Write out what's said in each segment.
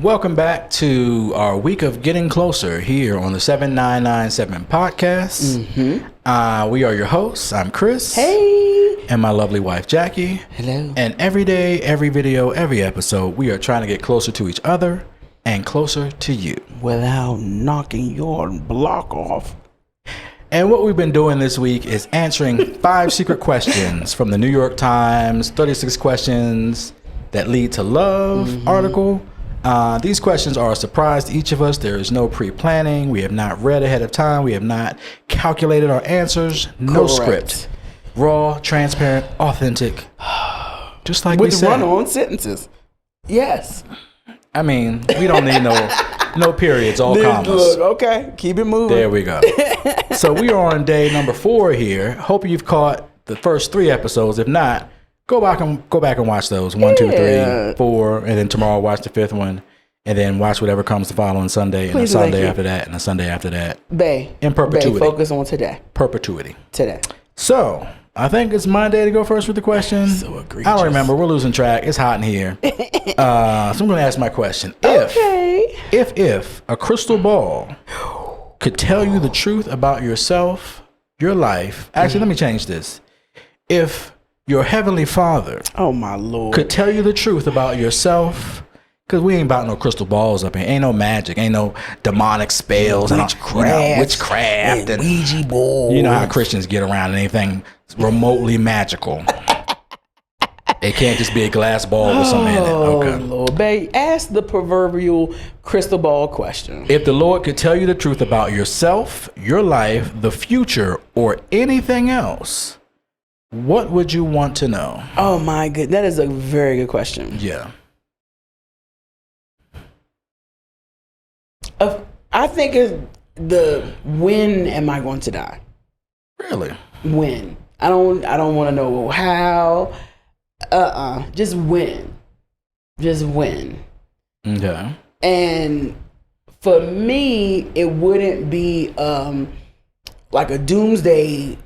Welcome back to our week of Getting Closer here on the 7997 podcast. We are your hosts. I'm Chris. Hey. And my lovely wife, Jackie. Hello. And every day, every video, every episode, we are trying to get closer to each other and closer to you. Without knocking your block off. And what we've been doing this week is answering 5 secret questions from the New York Times, 36 questions that lead to love article. These questions are a surprise to each of us. There is no pre-planning. We have not read ahead of time. We have not calculated our answers. No script. Raw, transparent, authentic. Just like we said. With run-on sentences. Yes. I mean, we don't need no periods, all commas. Look, okay, keep it moving. There we go. So we are on day number 4 here. Hope you've caught the first 3 episodes. If not, go back and watch those 1, 2, 3, 4, and then tomorrow watch the 5th one, and then watch whatever comes the following Sunday, and a Sunday after that, and a Sunday after that. In perpetuity. Focus on today. Perpetuity. Today. So I think it's my day to go first with the question. So egregious. I don't remember. We're losing track. It's hot in here. So I'm going to ask my question. If a crystal ball could tell you the truth about yourself, your life. Actually, let me change this. If your heavenly Father, oh my Lord, could tell you the truth about yourself, because we ain't about no crystal balls up here. Ain't no magic. Ain't no demonic spells. Witchcraft and Ouija board. You know how Christians get around anything remotely magical. It can't just be a glass ball with something in it. Okay. Lord, babe, ask the proverbial crystal ball question. If the Lord could tell you the truth about yourself, your life, the future, or anything else, what would you want to know? Oh my goodness, that is a very good question. Yeah. I think it's the when am I going to die? Really? When. I don't want to know how. Just when. Just when. Okay. And for me, it wouldn't be like a doomsday,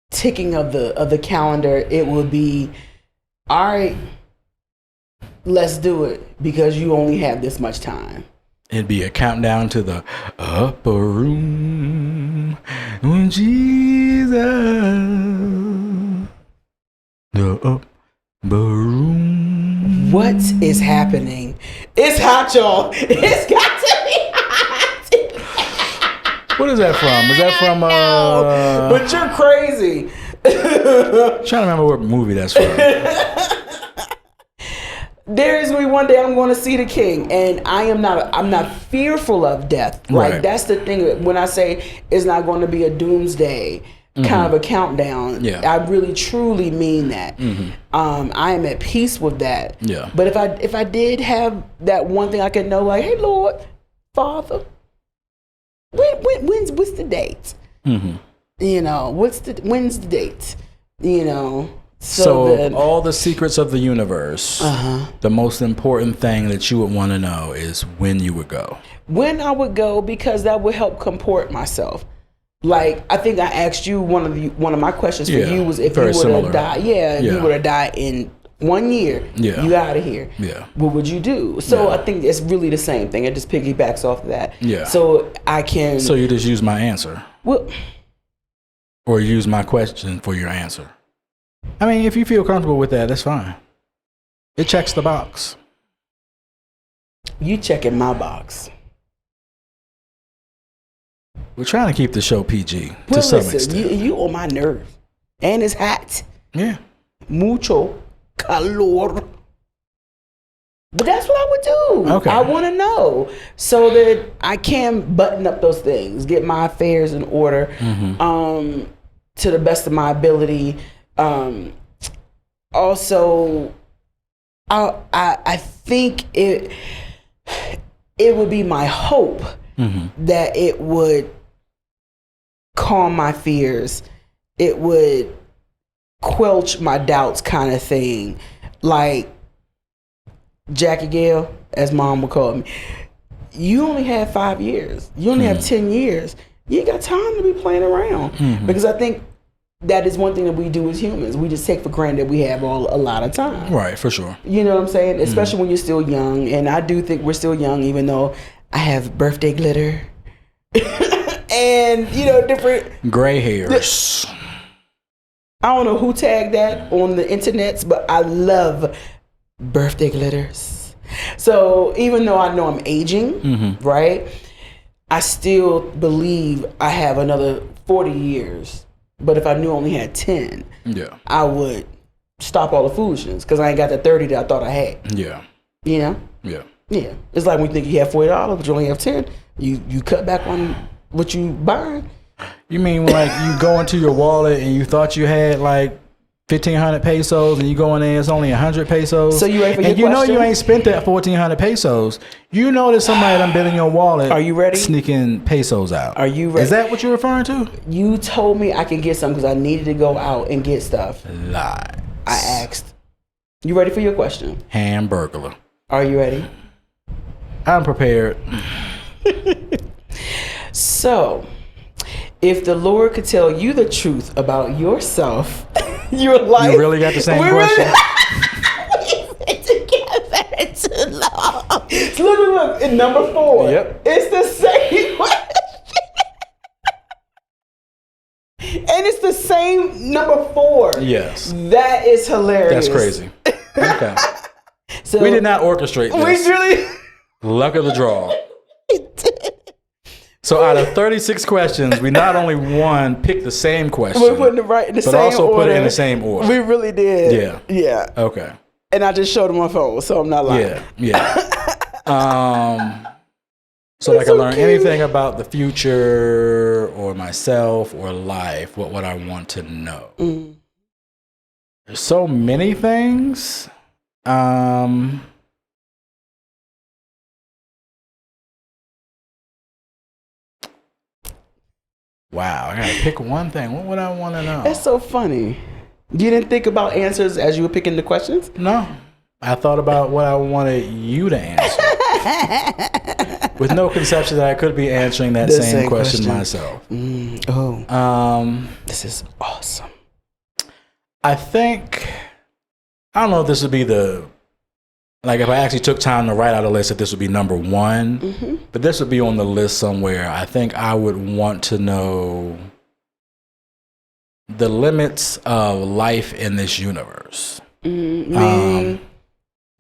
ticking of the calendar. It would be, all right, let's do it, because you only have this much time. It'd be a countdown to the upper room when Jesus. The upper room. What is happening? It's hot, y'all. It's got to be hot. What is that from? Is that from But you're crazy. I'm trying to remember what movie that's from. There is one day I'm going to see the King, and I'm not fearful of death. Like, right. That's the thing. When I say it's not going to be a doomsday kind of a countdown, I really truly mean that. I am at peace with that. Yeah. But if I did have that one thing I could know, like, hey, Lord, Father, what's the date? When's the date? So all the secrets of the universe, the most important thing that you would want to know is when you would go. When I would go, because that would help comport myself. Like, I think I asked you one of my questions for you was if you would have died. If you would have died in 1 year, you out of here. Yeah. What would you do? So I think it's really the same thing. It just piggybacks off of that. Yeah. So I can. So you just use my answer. Well. Or use my question for your answer. I mean, if you feel comfortable with that, that's fine. It checks the box. You checking my box. We're trying to keep the show PG to some extent. You on my nerves. And it's hot. Yeah. Mucho calor. But that's what I would do. Okay. I want to know so that I can button up those things, get my affairs in order to the best of my ability. Also, I think it would be my hope that it would calm my fears. It would quelch my doubts, kind of thing. Like Jackie Gale, as Mom would call me, you only have 5 years. You only have 10 years. You ain't got time to be playing around. Because I think that is one thing that we do as humans. We just take for granted that we have a lot of time. Right, for sure. You know what I'm saying? Especially when you're still young. And I do think we're still young, even though I have birthday glitter and, different gray hairs. I don't know who tagged that on the internets, but I love birthday glitters. So even though I know I'm aging, right, I still believe I have another 40 years. But if I knew I only had 10, I would stop all the foolishness because I ain't got the 30 that I thought I had. Yeah. You know? Yeah. Yeah. It's like when you think you have $40, but you only have 10, you cut back on what you buying. You mean like you go into your wallet and you thought you had like 1,500 pesos and you go in there, it's only 100 pesos. So you ready for your question? And you know you ain't spent that 1,400 pesos. You know that somebody done been in your wallet. Are you ready? Sneaking pesos out. Are you ready? Is that what you're referring to? You told me I can get something because I needed to go out and get stuff. Lies. I asked. You ready for your question? Hamburglar. Are you ready? I'm prepared. So, if the Lord could tell you the truth about yourself, your life. You really got the same question? Together too long. Look, in number 4. Yep. It's the same question. And it's the same number 4. Yes. That is hilarious. That's crazy. Okay. So we did not orchestrate this. We really. Luck of the draw. So out of 36 questions, we not only picked the same question, We're putting it in the but same also order. put it in the same order. We really did. Yeah. Yeah. Okay. And I just showed him my phone, so I'm not lying. Yeah. So like I learn anything about the future or myself or life, what would I want to know? There's so many things. Wow, I gotta pick one thing. What would I want to know? That's so funny. You didn't think about answers as you were picking the questions? No. I thought about what I wanted you to answer. With no conception that I could be answering that same question myself. This is awesome. I don't know if this would be if I actually took time to write out a list, if this would be number 1, but this would be on the list somewhere. I think I would want to know the limits of life in this universe. Are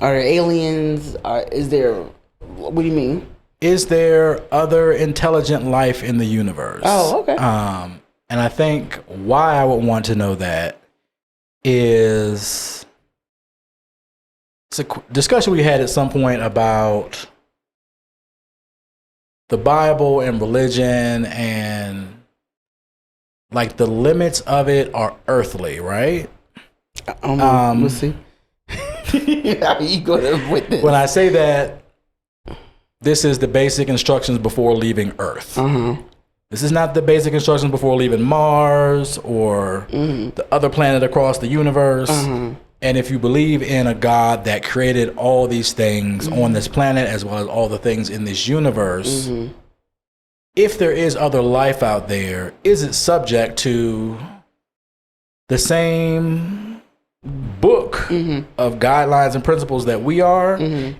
there aliens? What do you mean? Is there other intelligent life in the universe? Oh, okay. And I think why I would want to know that is it's a discussion we had at some point about the Bible and religion, and like the limits of it are earthly, right? We'll see. How are you going with this? When I say that, this is the basic instructions before leaving Earth. This is not the basic instructions before leaving Mars or the other planet across the universe. And if you believe in a God that created all these things on this planet as well as all the things in this universe, if there is other life out there, is it subject to the same book of guidelines and principles that we are?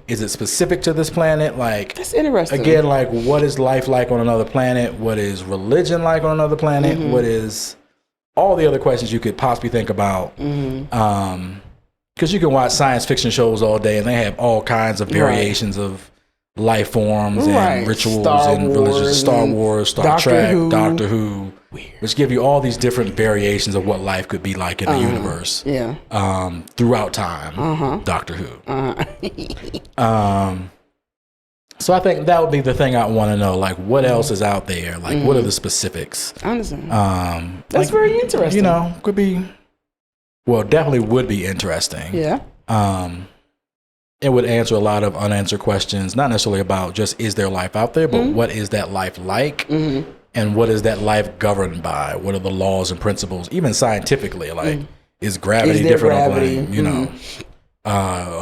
Is it specific to this planet? Like, that's interesting. Again, like, what is life like on another planet? What is religion like on another planet? What is all the other questions you could possibly think about? Because you can watch science fiction shows all day and they have all kinds of variations of life forms and rituals and religious. Star Wars, Star Trek, Doctor Who, which give you all these different variations of what life could be like in the universe. Throughout time. Doctor Who. So I think that would be the thing I want to know. Like, what else is out there? Like, what are the specifics? I understand. That's very interesting. You know, could be. Well, definitely would be interesting. Yeah. It would answer a lot of unanswered questions, not necessarily about just is there life out there, but what is that life like? And what is that life governed by? What are the laws and principles, even scientifically? Like, is gravity different on plane? You know,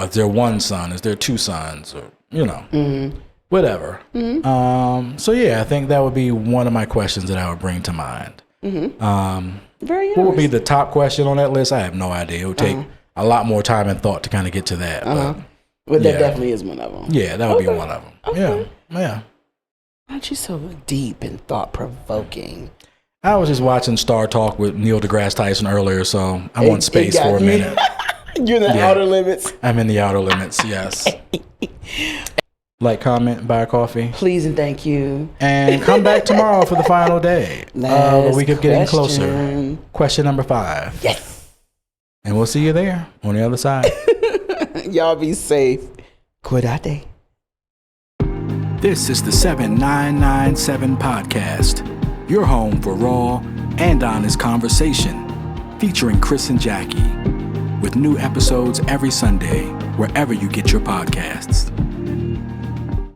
is there one sun? Is there two suns? Or, you know, whatever. So, yeah, I think that would be one of my questions that I would bring to mind. Very honest. What would be the top question on that list? I have no idea. It would take a lot more time and thought to kind of get to that. But that definitely is one of them. Yeah, that would be one of them. Okay. Yeah. Aren't you so deep and thought-provoking? I was just watching Star Talk with Neil deGrasse Tyson earlier, so I'm on space for a minute. You're in the outer limits. I'm in the outer limits, yes. Like, comment, buy a coffee. Please and thank you. And come back tomorrow for the final day of the week of Getting Closer. Question number 5. Yes. And we'll see you there on the other side. Y'all be safe. Cuídate. This is the 7997 Podcast, your home for raw and honest conversation, featuring Chris and Jacki, with new episodes every Sunday, wherever you get your podcasts.